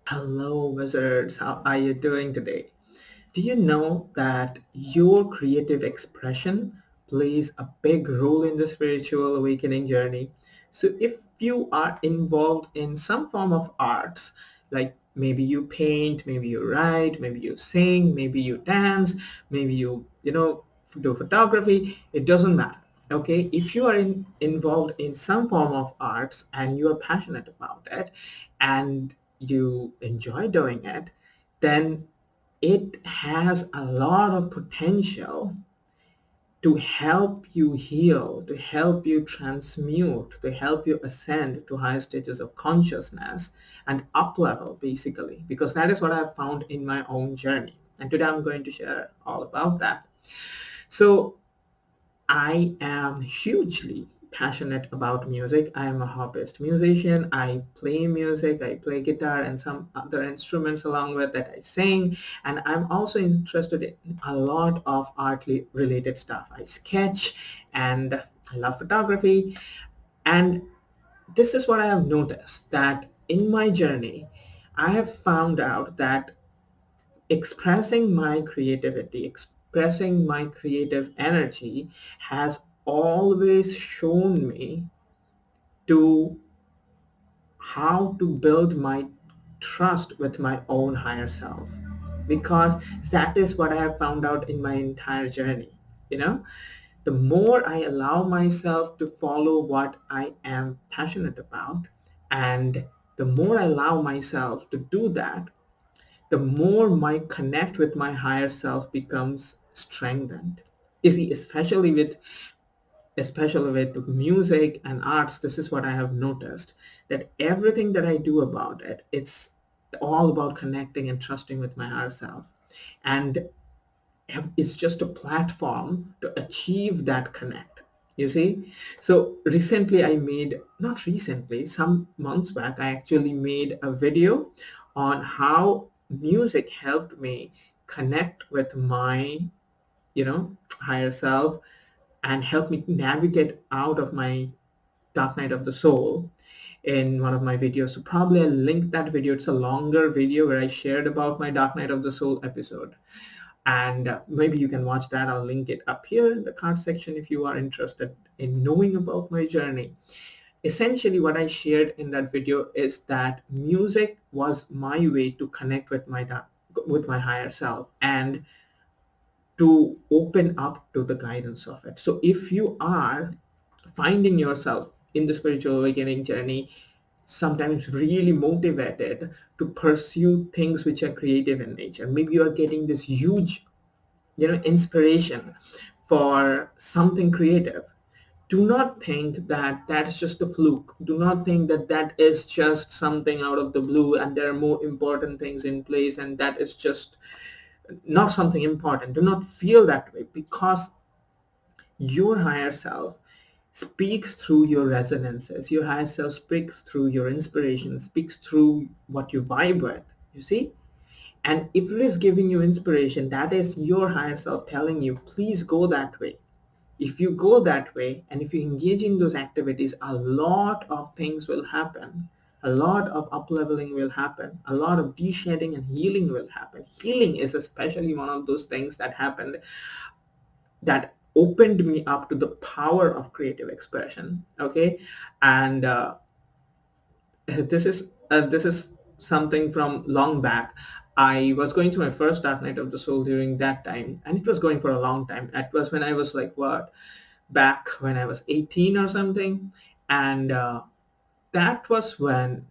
Hello, wizards. How are you doing today? Do you know that your creative expression plays a big role in the spiritual awakening journey? So, if you are involved in some form of arts, like maybe you paint, maybe you write, maybe you sing, maybe you dance, maybe you do photography, it doesn't matter. Okay, if you are involved in some form of arts and you are passionate about it and you enjoy doing it, then it has a lot of potential to help you heal, to help you transmute, to help you ascend to higher stages of consciousness and up level, basically, because that is what I've found in my own journey. And today I'm going to share all about that. So I am hugely passionate about music. I am a hobbyist musician. I play music. I play guitar and some other instruments along with that. I sing. And I'm also interested in a lot of art related stuff. I sketch and I love photography. And this is what I have noticed, that in my journey, I have found out that expressing my creativity, expressing my creative energy has always shown me to how to build my trust with my own higher self, because that is what I have found out in my entire journey. You know, the more I allow myself to follow what I am passionate about, and the more I allow myself to do that, the more my connect with my higher self becomes strengthened. You see, especially with music and arts, this is what I have noticed, that everything that I do about it, it's all about connecting and trusting with my higher self. And it's just a platform to achieve that connect. You see? So recently not recently, some months back, I actually made a video on how music helped me connect with my, higher self and help me navigate out of my dark night of the soul in one of my videos. So probably I'll link that video. It's a longer video where I shared about my dark night of the soul episode. And maybe you can watch that. I'll link it up here in the card section if you are interested in knowing about my journey. Essentially, what I shared in that video is that music was my way to connect with my higher self and to open up to the guidance of it. So if you are finding yourself in the spiritual awakening journey, sometimes really motivated to pursue things which are creative in nature, maybe you are getting this huge inspiration for something creative, do not think that that's just a fluke. Do not think that that is just something out of the blue and there are more important things in place and that is just not something important. Do not feel that way, because your higher self speaks through your resonances. Your higher self speaks through your inspiration, speaks through what you vibe with, you see? And if it is giving you inspiration, that is your higher self telling you, please go that way. If you go that way and if you engage in those activities, a lot of things will happen. A lot of up-leveling will happen. A lot of de-shedding and healing will happen. Healing is especially one of those things that happened that opened me up to the power of creative expression. Okay, and this is something from long back. I was going through my first dark night of the soul during that time, and it was going for a long time. It was when I was like what, back when I was 18 or something, and that was when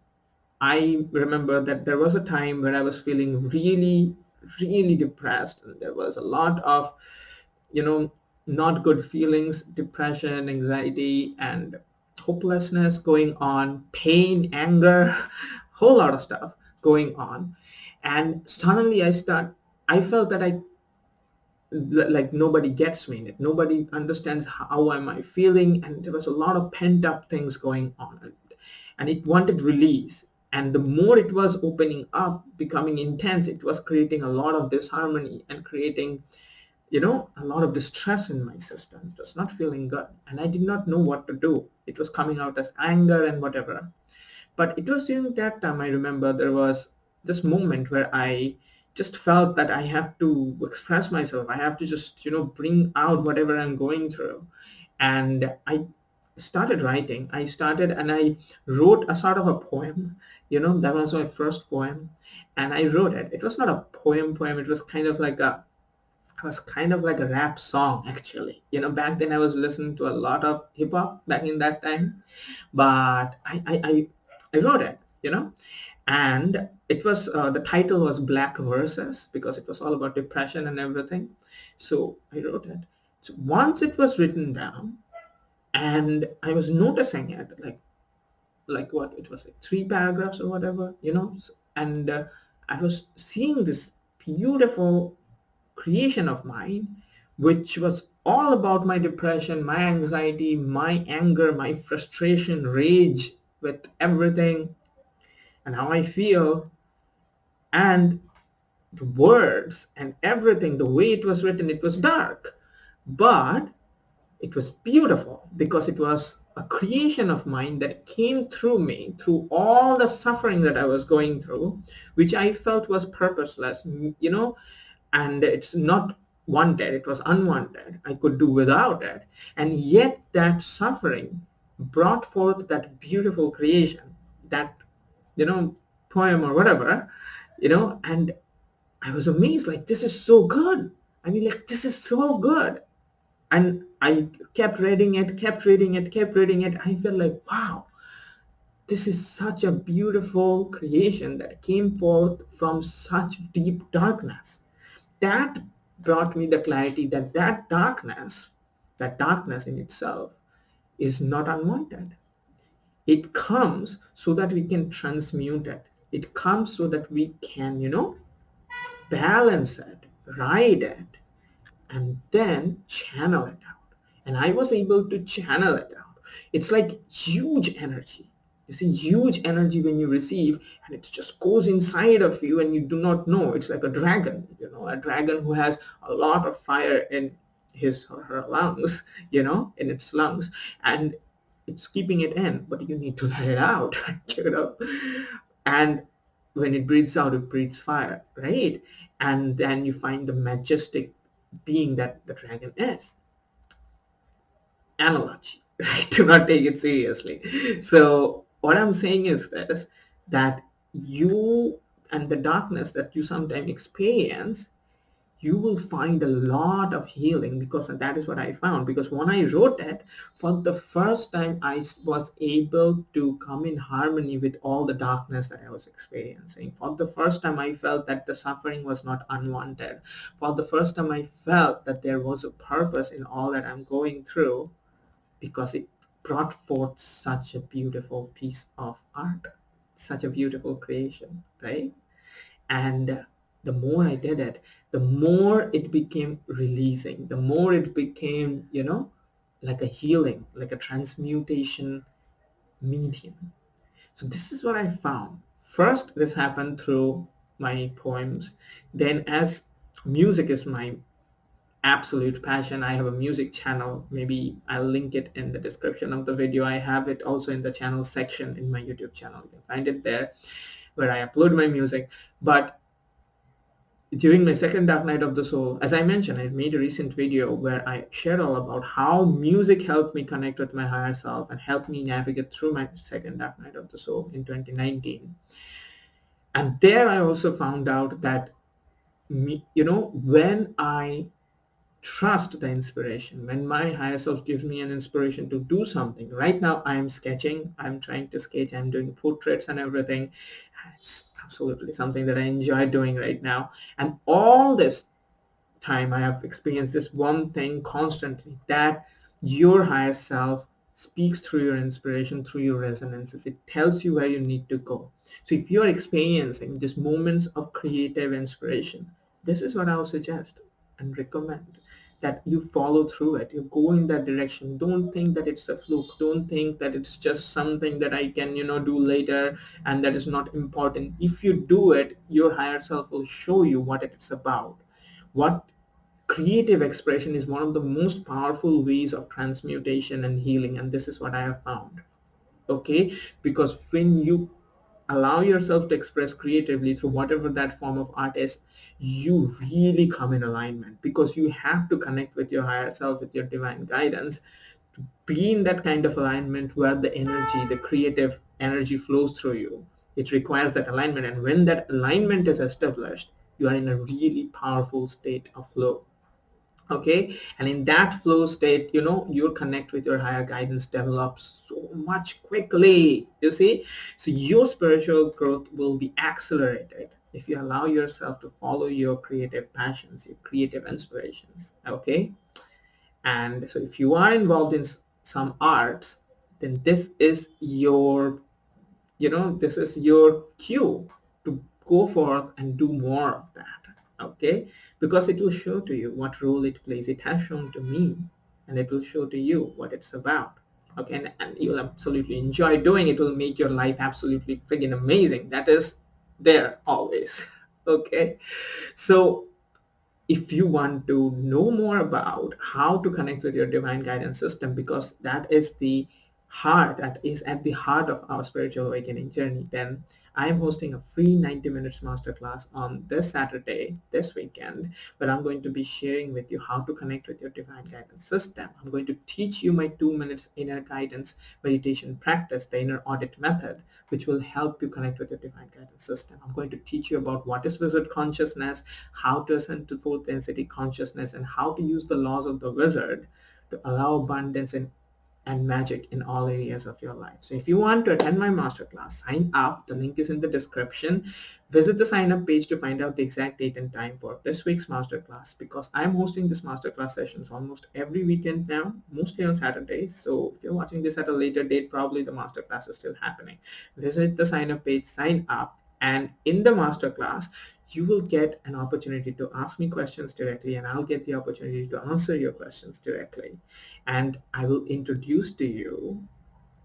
I remember that there was a time where I was feeling really, really depressed, and there was a lot of, you know, not good feelings, depression, anxiety, and hopelessness going on, pain, anger, whole lot of stuff going on. And suddenly I felt that like nobody gets me, that nobody understands how am I feeling, and there was a lot of pent up things going on, and it wanted release. And the more it was opening up, becoming intense, it was creating a lot of disharmony and creating, a lot of distress in my system. It was not feeling good, and I did not know what to do. It was coming out as anger and whatever. But it was during that time I remember there was this moment where I just felt that I have to express myself. I have to just, bring out whatever I'm going through. And I started writing. I started and I wrote a sort of a poem. That was my first poem. And I wrote it. It was not a poem. It was kind of like a rap song, actually. Back then I was listening to a lot of hip hop back in that time, but I wrote it, and it was the title was Black Verses because it was all about depression and everything. So I wrote it. So once it was written down, and I was noticing it, like what it was, like 3 paragraphs or whatever, and I was seeing this beautiful creation of mine, which was all about my depression, my anxiety, my anger, my frustration, rage with everything, and how I feel. And the words and everything, the way it was written, it was dark. But it was beautiful because it was a creation of mine that came through me, through all the suffering that I was going through, which I felt was purposeless, and it's not wanted, it was unwanted. I could do without it. And yet that suffering brought forth that beautiful creation, that, poem or whatever, and I was amazed, like, this is so good. I mean, like, this is so good. And I kept reading it, kept reading it, kept reading it. I felt like, wow, this is such a beautiful creation that came forth from such deep darkness. That brought me the clarity that that darkness in itself is not unwanted. It comes so that we can transmute it. It comes so that we can, balance it, ride it, and then channel it out. And I was able to channel it out. It's like huge energy. You see, huge energy when you receive, and it just goes inside of you and you do not know. It's like a dragon, a dragon who has a lot of fire in his or her lungs, in its lungs, and it's keeping it in, but you need to let it out, And when it breathes out, it breathes fire, right? And then you find the majestic being that the dragon is. Analogy, right? Do not take it seriously. So what I'm saying is this, that you and the darkness that you sometimes experience, you will find a lot of healing, because that is what I found. Because when I wrote it, for the first time, I was able to come in harmony with all the darkness that I was experiencing. For the first time, I felt that the suffering was not unwanted. For the first time, I felt that there was a purpose in all that I'm going through, because it brought forth such a beautiful piece of art, such a beautiful creation, right? And the more I did it, the more it became releasing, the more it became, like a healing, like a transmutation medium. So this is what I found. First, this happened through my poems. Then, as music is my absolute passion, I have a music channel. Maybe I'll link it in the description of the video. I have it also in the channel section in my YouTube channel. You can find it there, where I upload my music. But during my second Dark Night of the Soul, as I mentioned, I made a recent video where I shared all about how music helped me connect with my higher self and helped me navigate through my second Dark Night of the Soul in 2019. And there I also found out that, when I trust the inspiration, when my higher self gives me an inspiration to do something. Right now I'm sketching, I'm trying to sketch, I'm doing portraits and everything. It's absolutely something that I enjoy doing right now. And all this time I have experienced this one thing constantly, that your higher self speaks through your inspiration, through your resonances. It tells you where you need to go. So if you're experiencing these moments of creative inspiration, this is what I would suggest and recommend, that you follow through it. You go in that direction. Don't think that it's a fluke. Don't think that it's just something that I can, do later and that is not important. If you do it, your higher self will show you what it's about. What creative expression is one of the most powerful ways of transmutation and healing, and this is what I have found. Okay, because when you allow yourself to express creatively through whatever that form of art is, you really come in alignment, because you have to connect with your higher self, with your divine guidance, to be in that kind of alignment where the energy, the creative energy flows through you. It requires that alignment. And when that alignment is established, you are in a really powerful state of flow. Okay, and in that flow state, your connect with your higher guidance develops so much quickly, you see. So your spiritual growth will be accelerated if you allow yourself to follow your creative passions, your creative inspirations. Okay, and so if you are involved in some arts, then this is your cue to go forth and do more of that. Okay, because it will show to you what role it plays. It has shown to me, and it will show to you what it's about. Okay, and you'll absolutely enjoy doing it. It will make your life absolutely friggin' amazing. That is there always. Okay, so if you want to know more about how to connect with your divine guidance system, because that is at the heart of our spiritual awakening journey, then I am hosting a free 90 minutes masterclass on this Saturday, this weekend, where I'm going to be sharing with you how to connect with your divine guidance system. I'm going to teach you my 2 minutes inner guidance meditation practice, the inner audit method, which will help you connect with your divine guidance system. I'm going to teach you about what is wizard consciousness, how to ascend to fourth density consciousness, and how to use the laws of the wizard to allow abundance and magic in all areas of your life. So if you want to attend my masterclass, sign up. The link is in the description. Visit the sign up page to find out the exact date and time for this week's masterclass, because I'm hosting this masterclass sessions almost every weekend now, mostly on Saturdays. So if you're watching this at a later date, probably the masterclass is still happening. Visit the sign up page, sign up, and in the masterclass, you will get an opportunity to ask me questions directly, and I'll get the opportunity to answer your questions directly. And I will introduce to you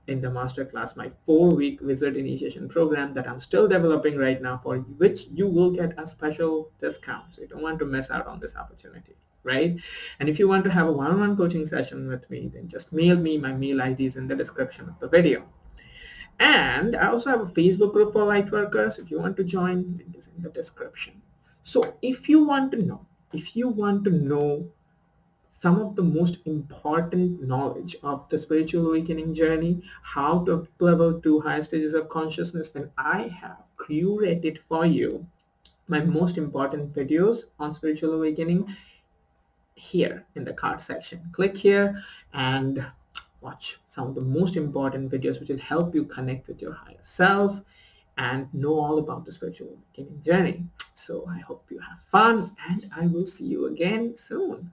in the masterclass my 4-week wizard initiation program that I'm still developing right now, for which you will get a special discount. So you don't want to miss out on this opportunity, right? And if you want to have a one-on-one coaching session with me, then just mail me. My mail ID is in the description of the video. And I also have a Facebook group for light workers. If you want to join, link is in the description. So if you want to know some of the most important knowledge of the spiritual awakening journey, how to level to higher stages of consciousness, then I have curated for you my most important videos on spiritual awakening here in the card section. Click here and watch some of the most important videos which will help you connect with your higher self and know all about the spiritual awakening journey. So I hope you have fun, and I will see you again soon.